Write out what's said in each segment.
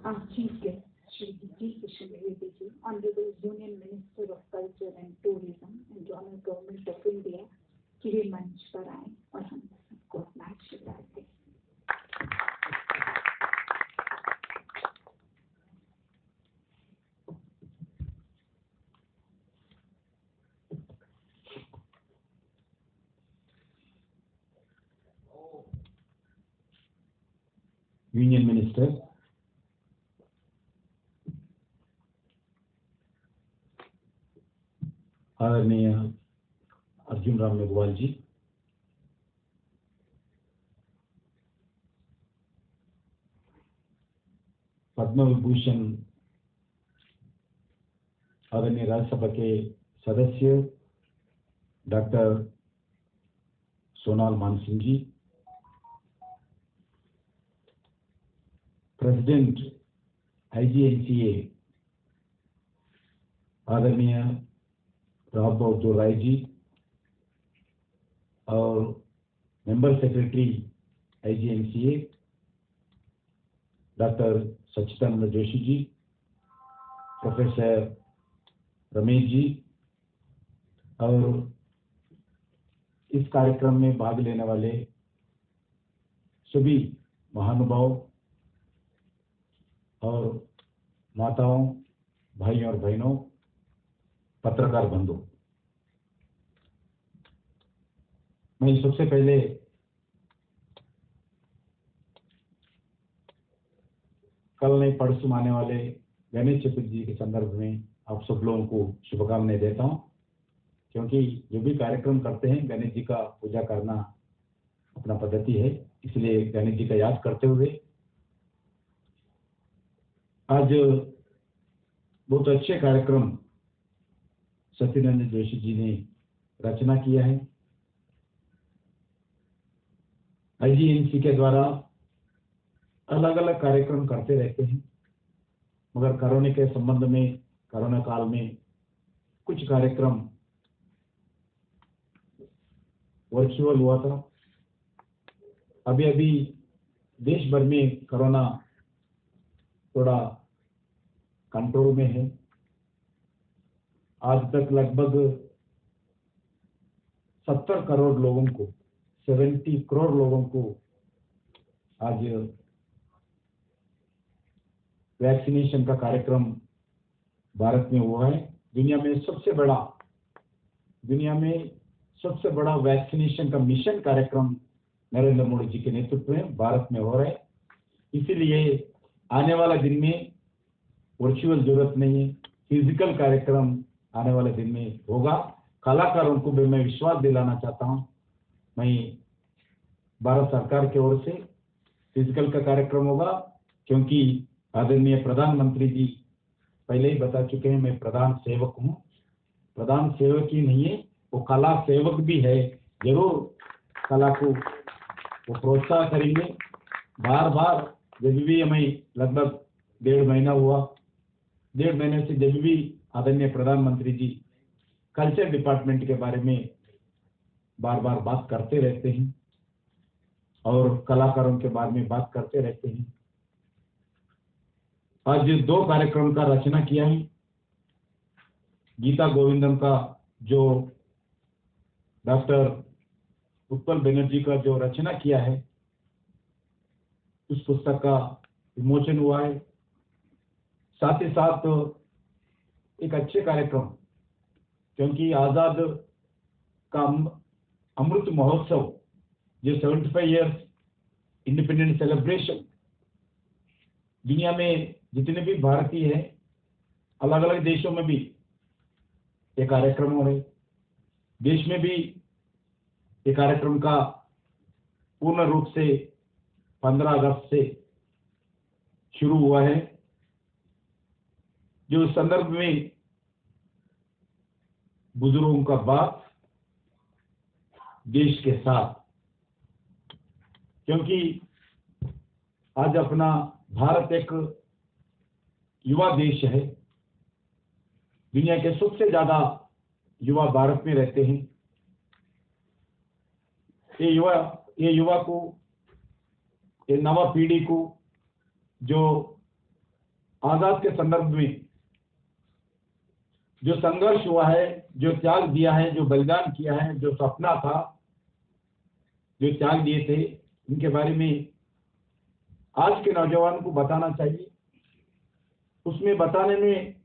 Our Chief Guest, Shri G. Kishan Reddy ji, Honorable Union Minister of Culture and Tourism, Employment Government of India, के मंच पर आए और हम सबको अपना आशीर्वाद दें। यूनियन मिनिस्टर, आदरणीय अर्जुन राम मेघवाल जी, पद्म विभूषण आदरणीय राज्यसभा के सदस्य डॉक्टर सोनाल मानसिंह जी, प्रेसिडेंट IGNCA आदरणीय राव बहादुर राय जी और मेंबर सेक्रेटरी IGNCA डॉक्टर सच्चिदानंद जोशी जी, प्रोफेसर रमेश जी और इस कार्यक्रम में भाग लेने वाले सभी महानुभाव और माताओं, भाइयों और बहनों, पत्रकार बंधु, मैं सबसे पहले कल नहीं परसों आने वाले गणेश चतुर्थी के संदर्भ में आप सब लोगों को शुभकामनाएं देता हूं, क्योंकि जो भी कार्यक्रम करते हैं गणेश जी का पूजा करना अपना पद्धति है, इसलिए गणेश जी का याद करते हुए आज बहुत अच्छे कार्यक्रम सच्चिदानंद जोशी जी ने रचना किया है। IGNC के द्वारा अलग अलग कार्यक्रम करते रहते हैं, मगर कोरोना के संबंध में कोरोना काल में कुछ कार्यक्रम वर्चुअल हुआ था। अभी देश भर में कोरोना थोड़ा कंट्रोल में है। आज तक लगभग 70 करोड़ लोगों को, 70 करोड़ लोगों को आज वैक्सीनेशन का कार्यक्रम भारत में हुआ है। दुनिया में सबसे बड़ा वैक्सीनेशन का मिशन कार्यक्रम नरेंद्र मोदी जी के नेतृत्व में भारत में हो रहा है। इसीलिए आने वाला दिन में वर्चुअल जरूरत नहीं है, फिजिकल कार्यक्रम आने वाले दिन में होगा। कलाकारों को भी मैं विश्वास दिलाना चाहता हूं, मैं भारत सरकार की ओर से फिजिकल का कार्यक्रम होगा, क्योंकि आदरणीय प्रधानमंत्री जी पहले ही बता चुके हैं मैं प्रधान सेवक हूं। प्रधान सेवक ही नहीं है, वो कला सेवक भी है। जरूर कला को वो प्रोत्साहन करेंगे। बार जब भी हमें लगभग 1.5 महीना हुआ, 1.5 महीने से जब भी आदरणीय प्रधानमंत्री जी कल्चर डिपार्टमेंट के बारे में बार बात करते रहते हैं और कलाकारों के बारे में बात करते रहते हैं। आज 2 कार्यक्रम का रचना किया है। गीता गोविंदम का जो डॉक्टर उत्पल बनर्जी का जो रचना किया है, उस पुस्तक का विमोचन हुआ है। साथ ही साथ एक अच्छे कार्यक्रम, क्योंकि आजाद का अमृत महोत्सव जो 75 इयर्स इंडिपेंडेंस सेलिब्रेशन, दुनिया में जितने भी भारतीय हैं अलग अलग देशों में भी ये कार्यक्रम हो रहे। देश में भी ये कार्यक्रम का पूर्ण रूप से 15 अगस्त से शुरू हुआ है, जो संदर्भ में बुजुर्गों का बात देश के साथ, क्योंकि आज अपना भारत एक युवा देश है। दुनिया के सबसे ज्यादा युवा भारत में रहते हैं। ये युवा को, ये नवा पीढ़ी को जो आजाद के संदर्भ में जो संघर्ष हुआ है, जो त्याग दिया है, जो बलिदान किया है, जो सपना था, जो त्याग दिए थे, इनके बारे में आज के नौजवान को बताना चाहिए। उसमें बताने में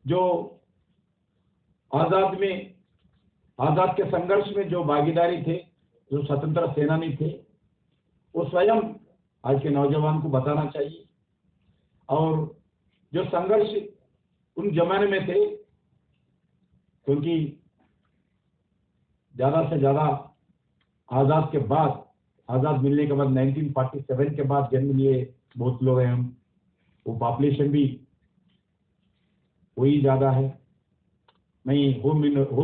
जो आजाद के संघर्ष में जो भागीदारी थे, जो स्वतंत्र सेनानी थे, वो स्वयं आज के नौजवान को बताना चाहिए। और जो संघर्ष उन जमाने में थे, क्योंकि ज्यादा से ज्यादा आजाद मिलने के बाद 1947 के बाद जन्म लिए बहुत लोग हैं हम, वो पॉपुलेशन भी वही ज्यादा है। मैं होम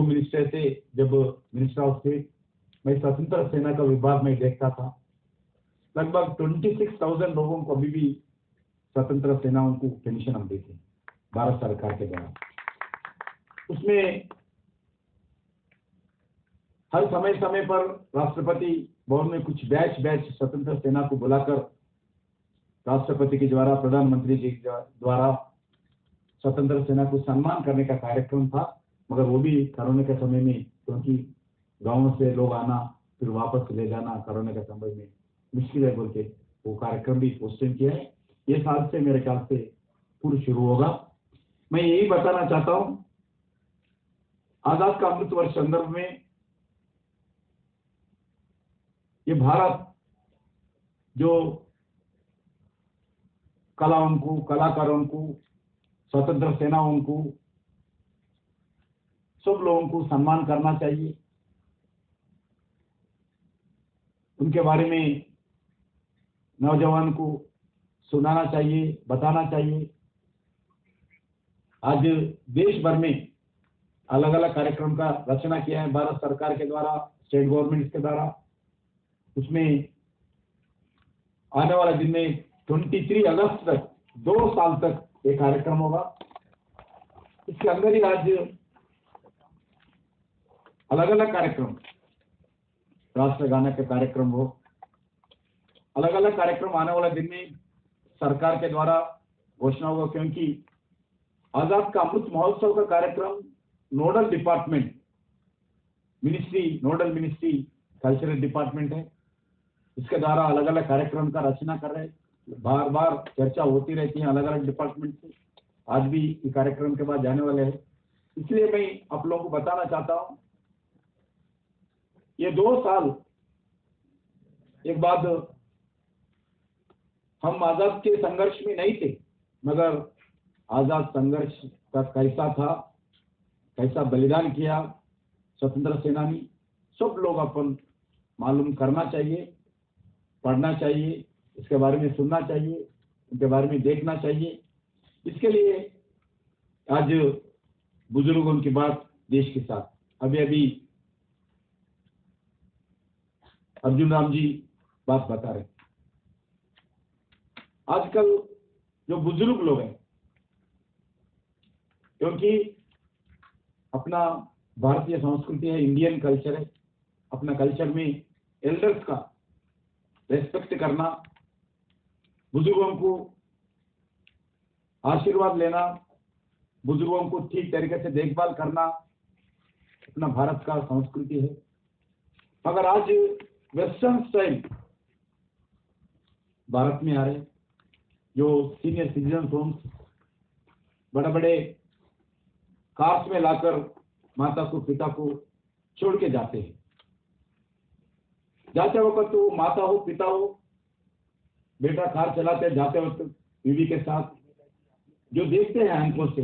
मिनिस्टर थे, जब मिनिस्टर ऑफ स्टेट, मैं स्वतंत्र सेना का विभाग में देखता था। लगभग 26,000 लोगों को अभी भी स्वतंत्र सेनाओं को पेंशन हम देते हैं भारत सरकार के द्वारा। उसमें हर समय पर राष्ट्रपति भवन में कुछ बैच स्वतंत्र सेना को बुलाकर राष्ट्रपति के द्वारा, प्रधानमंत्री जी के द्वारा स्वतंत्र सेना को सम्मान करने का कार्यक्रम था। मगर वो भी कोरोना के समय में, क्योंकि गांवों से लोग आना फिर वापस ले जाना कोरोना के समय में मुश्किल है बोल के वो कार्यक्रम भी पोस्टपोन किया है। ये साल से मेरे ख्याल से पूर्व शुरू होगा। मैं यही बताना चाहता हूं, आजाद का अमृत वर्ष संदर्भ में ये भारत जो कलाकारों को, स्वतंत्र सेनाओं को, सब लोगों को सम्मान करना चाहिए। उनके बारे में नौजवान को सुनाना चाहिए, बताना चाहिए। आज देश भर में अलग अलग कार्यक्रम का रचना किया है भारत सरकार के द्वारा, स्टेट गवर्नमेंट के द्वारा। उसमें आने वाले दिन में 23 अगस्त तक 2 साल तक एक कार्यक्रम होगा। इसके अंदर ही आज अलग अलग कार्यक्रम, राष्ट्रगान के कार्यक्रम हो, अलग अलग कार्यक्रम आने वाले दिन में सरकार के द्वारा घोषणा होगा। क्योंकि आजाद का अमृत महोत्सव का कार्यक्रम नोडल मिनिस्ट्री कल्चरल डिपार्टमेंट है। इसके द्वारा अलग अलग कार्यक्रम का रचना कर रहे हैं। बार बार चर्चा होती रहती है अलग अलग डिपार्टमेंट से। आज भी इस कार्यक्रम के बाद जाने वाले हैं। इसलिए मैं आप लोगों को बताना चाहता हूं, ये 2 साल एक बाद हम आजाद के संघर्ष में नहीं थे, मगर आजाद संघर्ष का कैसा था, कैसा बलिदान किया स्वतंत्र सेनानी, सब लोग अपन मालूम करना चाहिए, पढ़ना चाहिए, इसके बारे में सुनना चाहिए, इनके बारे में देखना चाहिए। इसके लिए आज बुजुर्गों की बात देश के साथ अभी अर्जुन राम जी बात बता रहे। आजकल जो बुजुर्ग लोग हैं, क्योंकि अपना भारतीय संस्कृति है, इंडियन कल्चर है, अपना कल्चर में एल्डर्स का रेस्पेक्ट करना, बुजुर्गों को आशीर्वाद लेना, बुजुर्गों को ठीक तरीके से देखभाल करना अपना भारत का संस्कृति है। मगर आज वेस्टर्न स्टाइल भारत में आ रहे, जो सीनियर सिटीजन होम्स बड़े बड़े कार्स में लाकर माता को पिता को छोड़ के जाते हैं। जाते वक्त तो माता हो पिता हो, बेटा कार चलाते जाते वक्त बीवी के साथ जो देखते हैं आंखों से,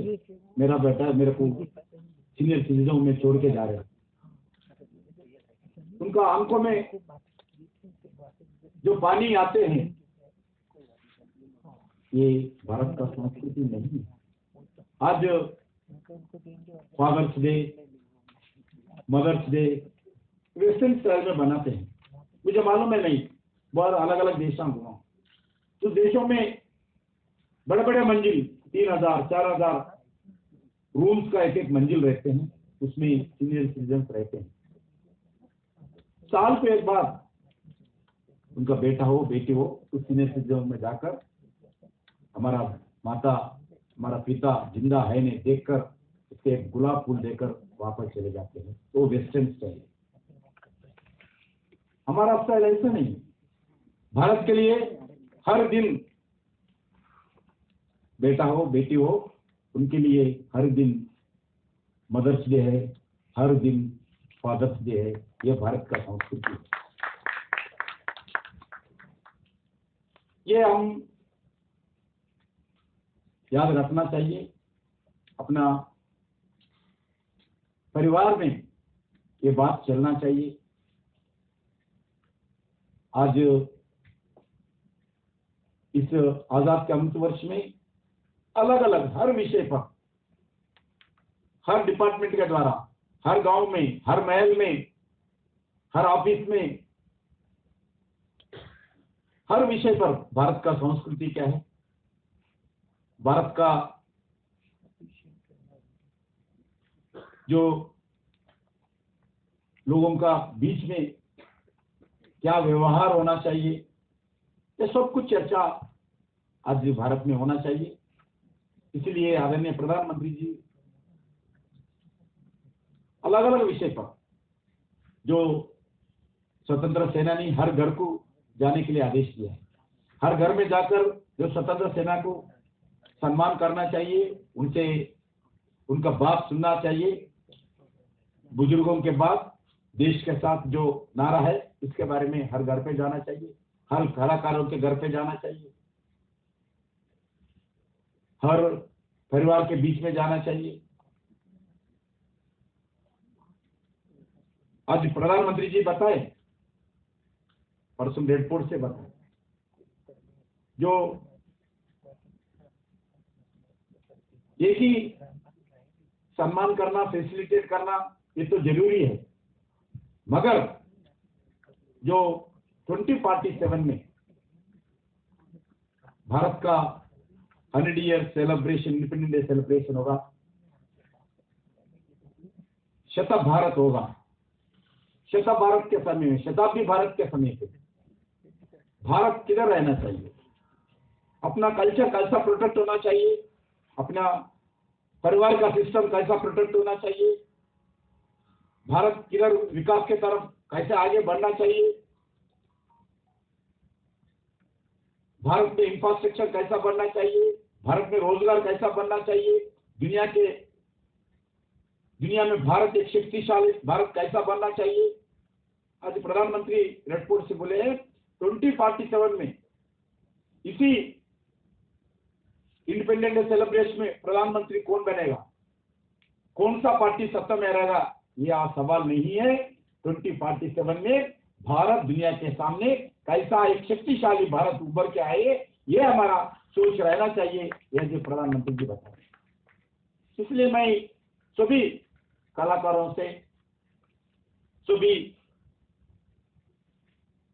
मेरा बेटा मेरे को सीनियर सिटीजन में छोड़ के जा रहे हैं, उनका आंखों में जो पानी आते हैं, ये भारत का संस्कृति नहीं है। आज father's day, mother's day western style में बनाते हैं। मुझे मालूम है नहीं, बहुत अलग अलग देशों में, तो देशों में बड़े बड़े मंजिल 3,000 4,000 रूम्स का एक मंजिल रहते हैं, उसमें सीनियर सिटीजन रहते हैं। साल पे एक बार उनका बेटा हो बेटी हो तो सीनियर सिटीजन में जाकर हमारा माता हमारा पिता जिंदा है नहीं देखकर उसके एक गुलाब फूल देकर वापस चले जाते हैं, वो वेस्टर्न स्टाइल है। हमारा स्टाइल ऐसा नहीं है। भारत के लिए हर दिन बेटा हो बेटी हो उनके लिए हर दिन मदर्स डे है, हर दिन फादर्स डे है। यह भारत का संस्कृति है। ये हम याद रखना चाहिए। अपना परिवार में ये बात चलना चाहिए। आज इस आजाद के अमृत वर्ष में अलग अलग हर विषय पर, हर डिपार्टमेंट के द्वारा, हर गांव में, हर महल में, हर ऑफिस में, हर विषय पर भारत का संस्कृति क्या है, भारत का जो लोगों का बीच में क्या व्यवहार होना चाहिए, ये सब कुछ चर्चा आज भारत में होना चाहिए। इसलिए आदरणीय प्रधानमंत्री जी अलग अलग विषय पर जो स्वतंत्र सेनानी हर घर को जाने के लिए आदेश दिया है, हर घर में जाकर जो स्वतंत्र सेना को सम्मान करना चाहिए, उनसे उनका बात सुनना चाहिए। बुजुर्गों के बाद देश के साथ जो नारा है इसके बारे में हर घर पे जाना चाहिए, हर कलाकारों के घर पे जाना चाहिए, हर परिवार के बीच में जाना चाहिए। आज प्रधानमंत्री जी बताए, परसों रेडपोर्ट से बताए, जो एक ही सम्मान करना, फैसिलिटेट करना ये तो जरूरी है, मगर जो 2047 में भारत का 100 year celebration, independence day celebration होगा, शत भारत होगा। शत भारत के समय में, शताब्दी भारत के समय पे भारत किधर रहना चाहिए, अपना कल्चर कैसा प्रोटेक्ट होना चाहिए, अपना परिवार का सिस्टम कैसा प्रोटेक्ट होना चाहिए, भारत किधर विकास के तरफ कैसे आगे बढ़ना चाहिए, भारत में इंफ्रास्ट्रक्चर कैसा बनना चाहिए, भारत में रोजगार कैसा बनना चाहिए, दुनिया में भारत एक शक्तिशाली भारत कैसा बनना चाहिए। आज प्रधानमंत्री रेडपोर्ट से बोले 2047 में इसी इंडिपेंडेंस डे सेलिब्रेशन में प्रधानमंत्री कौन बनेगा, कौन सा पार्टी सत्ता में रहेगा, यह सवाल नहीं है। 2047 में भारत दुनिया के सामने कैसा एक शक्तिशाली भारत उभर के आए, ये हमारा सोच रहना चाहिए, यह जो प्रधानमंत्री जी बता रहे। इसलिए मैं सभी कलाकारों से, सभी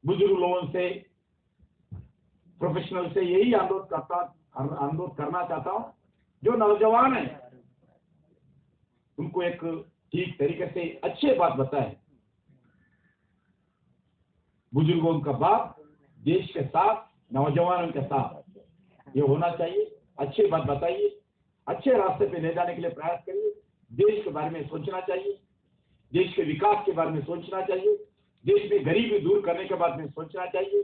बुजुर्ग लोगों से, प्रोफेशनल से यही अनुरोध करना चाहता हूं, जो नौजवान है उनको एक ठीक तरीके से अच्छे बात बताएं। बुजुर्गों का बात देश के साथ, नौजवानों के साथ ये होना चाहिए। अच्छी बात बताइए, अच्छे रास्ते पे ले जाने के लिए प्रयास करिए। देश के बारे में सोचना चाहिए, देश के विकास के बारे में सोचना चाहिए, देश में गरीबी दूर करने के बारे में सोचना चाहिए,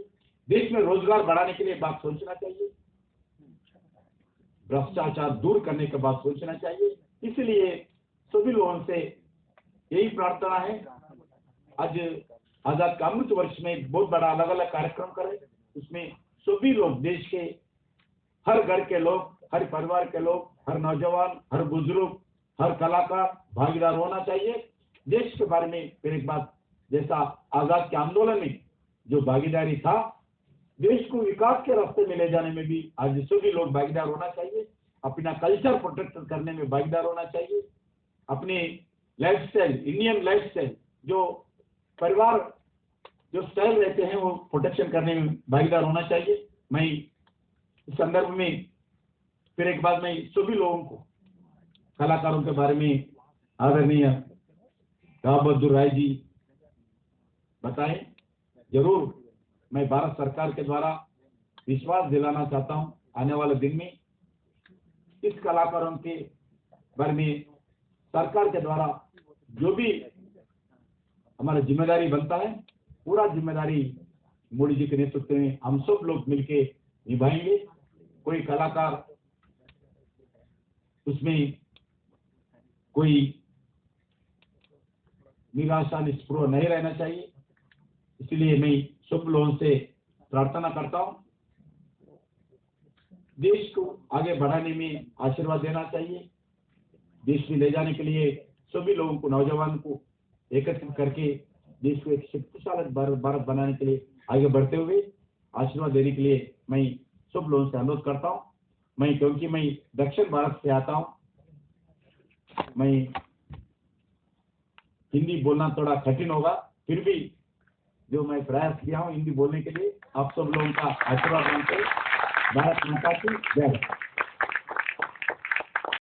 देश में रोजगार बढ़ाने के लिए बात सोचना चाहिए, भ्रष्टाचार दूर करने के बाद सोचना चाहिए। इसलिए सभी लोगों से यही प्रार्थना है। आज आजाद का अमृत वर्ष में एक बहुत बड़ा अलग अलग कार्यक्रम करें, उसमें सभी लोग, देश के हर घर के लोग, हर परिवार के लोग, हर नौजवान, हर बुजुर्ग, हर कलाकार भागीदार होना चाहिए। देश के बारे में फिर एक बात, जैसा आजाद के आंदोलन में जो भागीदारी था, देश को विकास के रास्ते में ले जाने में भी आज सभी लोग भागीदार होना चाहिए। अपना कल्चर प्रोटेक्ट करने में भागीदार होना चाहिए। अपने लाइफस्टाइल, इंडियन लाइफस्टाइल, जो परिवार जो स्टाइल रहते हैं, वो प्रोटेक्शन करने में भागीदार होना चाहिए। मैं इस संदर्भ में फिर एक बार मैं सभी लोगों को, कलाकारों के बारे में आदरणीय राव बहादुर राय जी बताएं। जरूर मैं भारत सरकार के द्वारा विश्वास दिलाना चाहता हूं आने वाले दिन में इस कलाकारों के बारे में सरकार के द्वारा जो भी हमारा जिम्मेदारी बनता है, पूरा जिम्मेदारी मोदी जी के नेतृत्व में हम सब लोग मिलके निभाएंगे। कोई कलाकार उसमें कोई निराशा निस्पृह नहीं रहना चाहिए। इसलिए मैं सब लोगों से प्रार्थना करता हूं, देश को आगे बढ़ाने में आशीर्वाद देना चाहिए। देश में ले जाने के लिए सभी लोगों को, नौजवान को एकत्रित करके देश को एक शक्तिशाली भारत बनाने के लिए आगे बढ़ते हुए आशीर्वाद देने के लिए मैं सब लोगों से अनुरोध करता हूं। क्योंकि मैं दक्षिण भारत से आता हूं, मैं हिंदी बोलना थोड़ा कठिन होगा, फिर भी जो मैं प्रयास किया हूं हिंदी बोलने के लिए, आप सब लोगों का आशीर्वाद मांगते, भारत माता की जय।